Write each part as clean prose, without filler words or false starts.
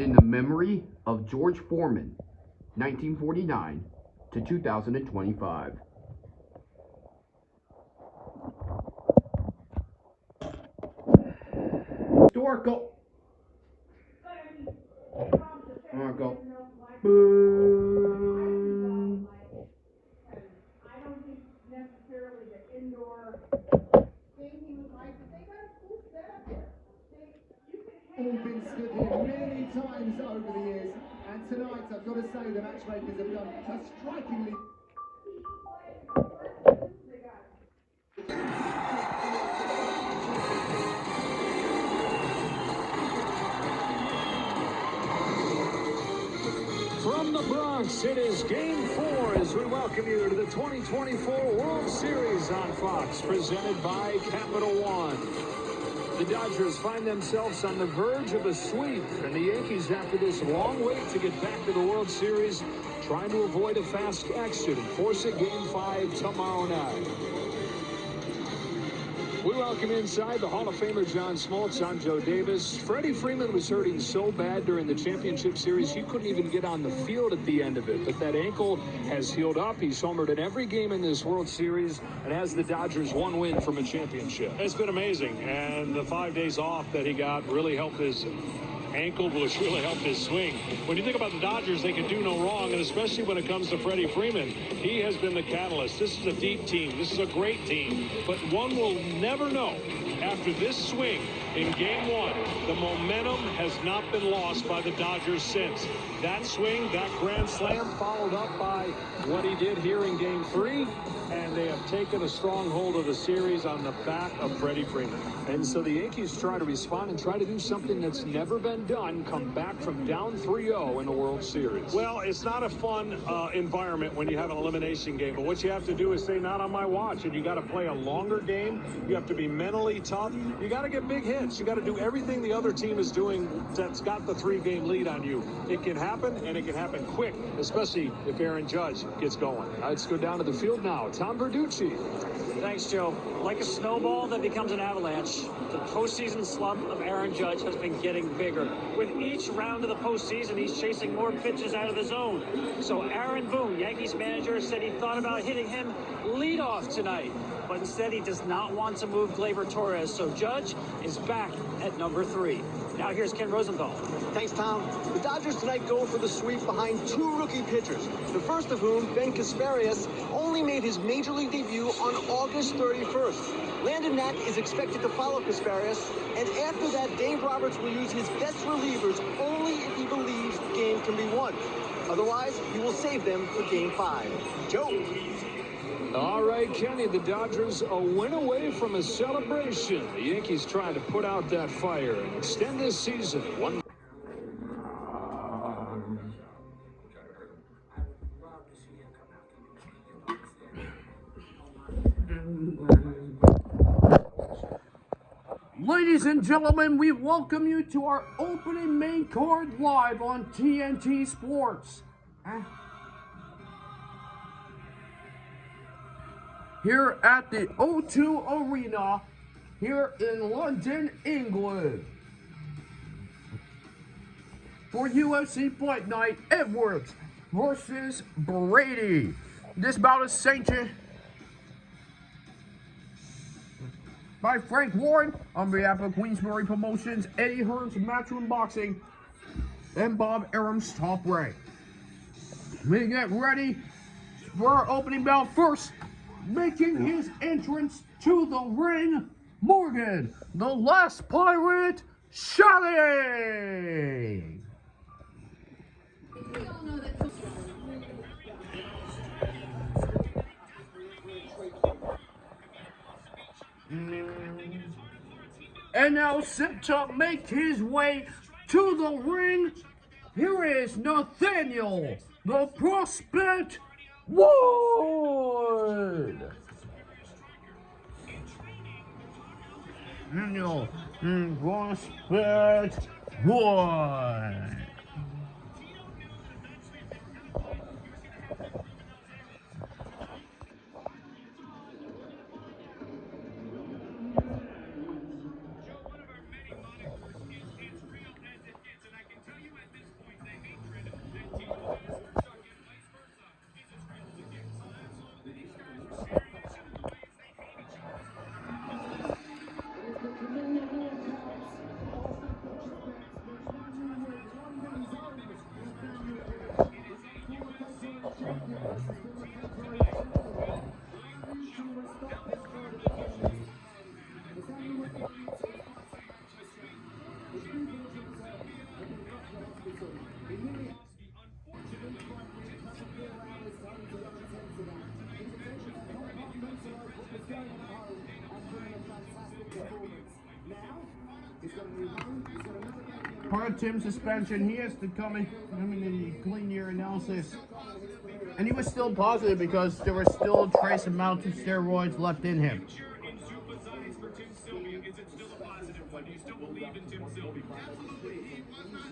in the memory of George Foreman, 1949 to 2025. Historical. Go. Boom. I don't think necessarily the indoor thing he would like, but they got a cool setup there. All been stood here many times over the years, and tonight I've got to say the matchmakers have done a strikingly. From the Bronx, it is Game 4 as we welcome you to the 2024 World Series on Fox, presented by Capital One. The Dodgers find themselves on the verge of a sweep, and the Yankees, after this long wait to get back to the World Series, trying to avoid a fast exit and force a Game 5 tomorrow night. We welcome inside the Hall of Famer John Smoltz. I'm Joe Davis. Freddie Freeman was hurting so bad during the championship series he couldn't even get on the field at the end of it. But that ankle has healed up. He's homered in every game in this World Series and has the Dodgers one win from a championship. It's been amazing, and the 5 days off that he got really helped his ankle, which really helped his swing. When you think about the Dodgers, they can do no wrong, and especially when it comes to Freddie Freeman, he has been the catalyst. This is a deep team. This is a great team, but one will never know. After this swing in Game 1, the momentum has not been lost by the Dodgers since. That swing, that grand slam, followed up by what he did here in Game 3, and they have taken a strong hold of the series on the back of Freddie Freeman. And so the Yankees try to respond and try to do something that's never been done, come back from down 3-0 in the World Series. Well, it's not a fun environment when you have an elimination game, but what you have to do is say, not on my watch, and you got to play a longer game. You have to be mentally tough. You got to get big hits. You got to do everything the other team is doing that's got the 3-game lead on you. It can happen, and it can happen quick, especially if Aaron Judge gets going. Let's go down to the field now. Tom Verducci. Thanks, Joe. Like a snowball that becomes an avalanche, the postseason slump of Aaron Judge has been getting bigger. With each round of the postseason, he's chasing more pitches out of the zone. So Aaron Boone, Yankees manager, said he thought about hitting him leadoff tonight. But instead, he does not want to move Gleyber Torres, so Judge is back at number 3. Now here's Ken Rosenthal. Thanks, Tom. The Dodgers tonight go for the sweep behind 2 rookie pitchers, the first of whom, Ben Casparius, only made his major league debut on August 31st. Landon Knack is expected to follow Casparius, and after that, Dave Roberts will use his best relievers only if he believes the game can be won. Otherwise, he will save them for Game 5. Joe. All right, Kenny, the Dodgers a win away from a celebration. The Yankees trying to put out that fire and extend this season. Ladies and gentlemen, we welcome you to our opening main card live on TNT Sports. Here at the O2 Arena, here in London, England. For UFC Fight Night, Edwards versus Brady. This bout is sanctioned by Frank Warren on behalf of Queensbury Promotions, Eddie Hearn's Matchroom Boxing, and Bob Arum's Top Rank. We get ready for our opening bell. First, making his entrance to the ring, Morgan, the Last Pirate, Shelley. And now set to make his way to the ring, here is Nathaniel, the Prospect Wood. Nathaniel, Prospect Wood. Part of Tim's suspension, he has to come in and clean your analysis. And he was still positive because there were still trace amounts of steroids left in him.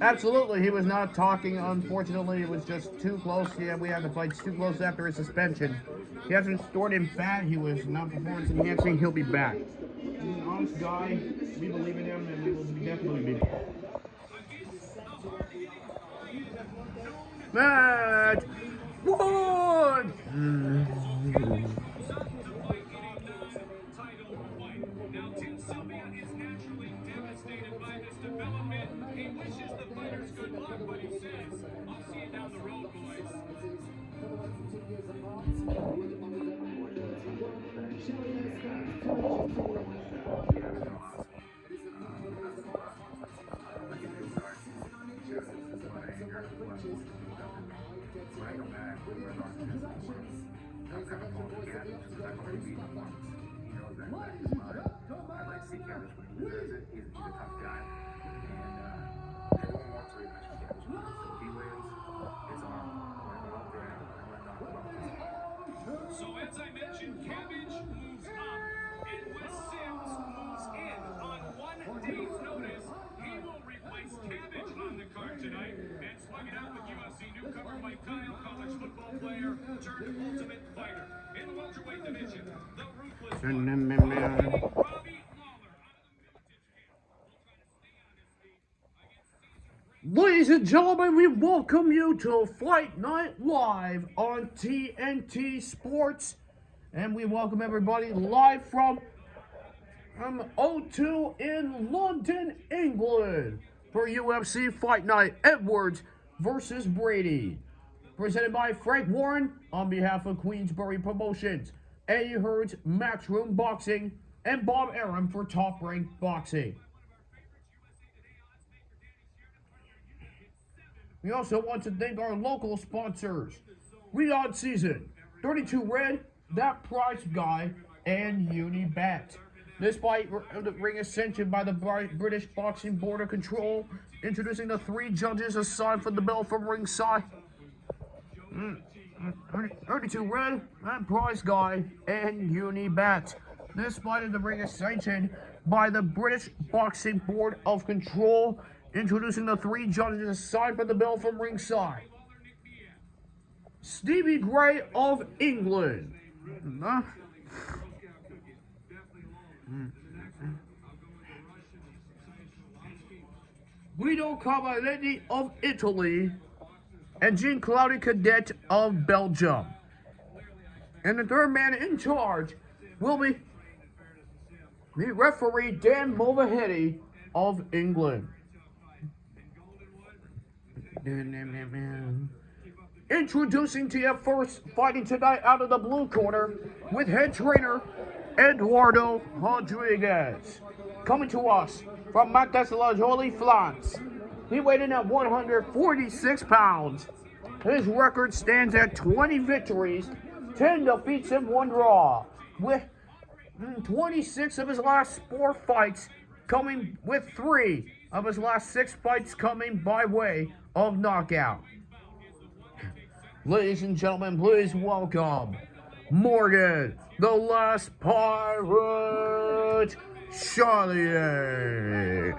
Absolutely, he was not talking. Unfortunately, it was just too close. Yeah, we had to fight too close after his suspension. He hasn't stored in fat. He was not performance enhancing. He'll be back. He's an honest guy. We believe in him, and we will definitely be back. Match one. Now, Tim Sylvia is naturally devastated by this development. He wishes the fighters good luck, but he says, I'll see you down the road, boys. So as I mentioned, Cabbage moves up, and Wes Sims moves in on 1 day's notice. He will replace Cabbage on the card tonight, and slugging out with UFC newcomer Mike Kyle, college football player turned ultimate fighter. In the welterweight division, the ruthless Robbie Lawler. Ladies and gentlemen, we welcome you to Fight Night Live on TNT Sports. And we welcome everybody live from O2 in London, England for UFC Fight Night Edwards versus Brady. Presented by Frank Warren on behalf of Queensbury Promotions, Eddie Hearns Matchroom Boxing, and Bob Arum for Top Rank Boxing. We also want to thank our local sponsors, Reon Season, 32 Red, That Price Guy, and Unibet. This fight ring is sanctioned by the British Boxing Board of Control, introducing the 3 judges assigned for the bell from ringside. 32 Red, That Price Guy, and Unibet. This fight in the ring is sanctioned by the British Boxing Board of Control, introducing the 3 judges assigned for the bell from ringside. Stevie Gray of England. Guido Cavaletti of Italy. And Jean Claude Cadet of Belgium. And the third man in charge will be the referee Dan Mulvahetty of England. Introducing to you first, fighting tonight out of the blue corner with head trainer Eduardo Rodriguez. Coming to us from Montes-la-Jolie, France. He weighed in at 146 pounds. His record stands at 20 victories, 10 defeats, and 1 draw. With 26 of his last 4 fights coming with 3 of his last 6 fights coming by way of knockout. Ladies and gentlemen, please welcome Morgan, the Last Pirate, Charriere.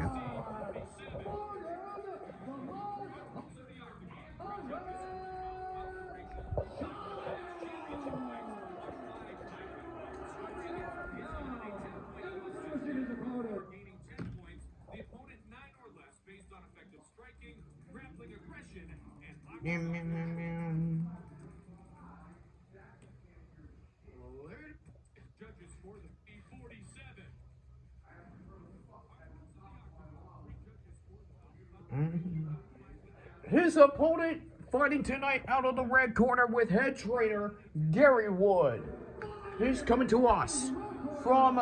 His opponent Fighting tonight out of the red corner with head trainer Gary Wood. He's coming to us from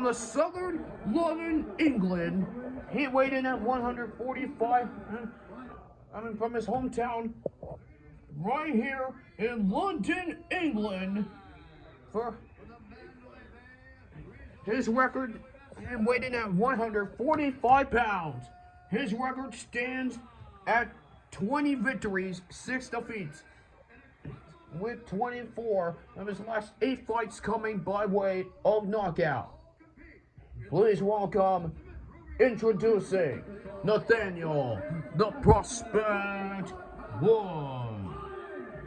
the southern London, England. He weighed in at 145. From his hometown, right here in London, England. For his record, and weighed in at 145 pounds. His record stands at 20 victories, 6 defeats, with 24 of his last 8 fights coming by way of knockout. Please welcome, introducing Nathaniel the Prospect Wood.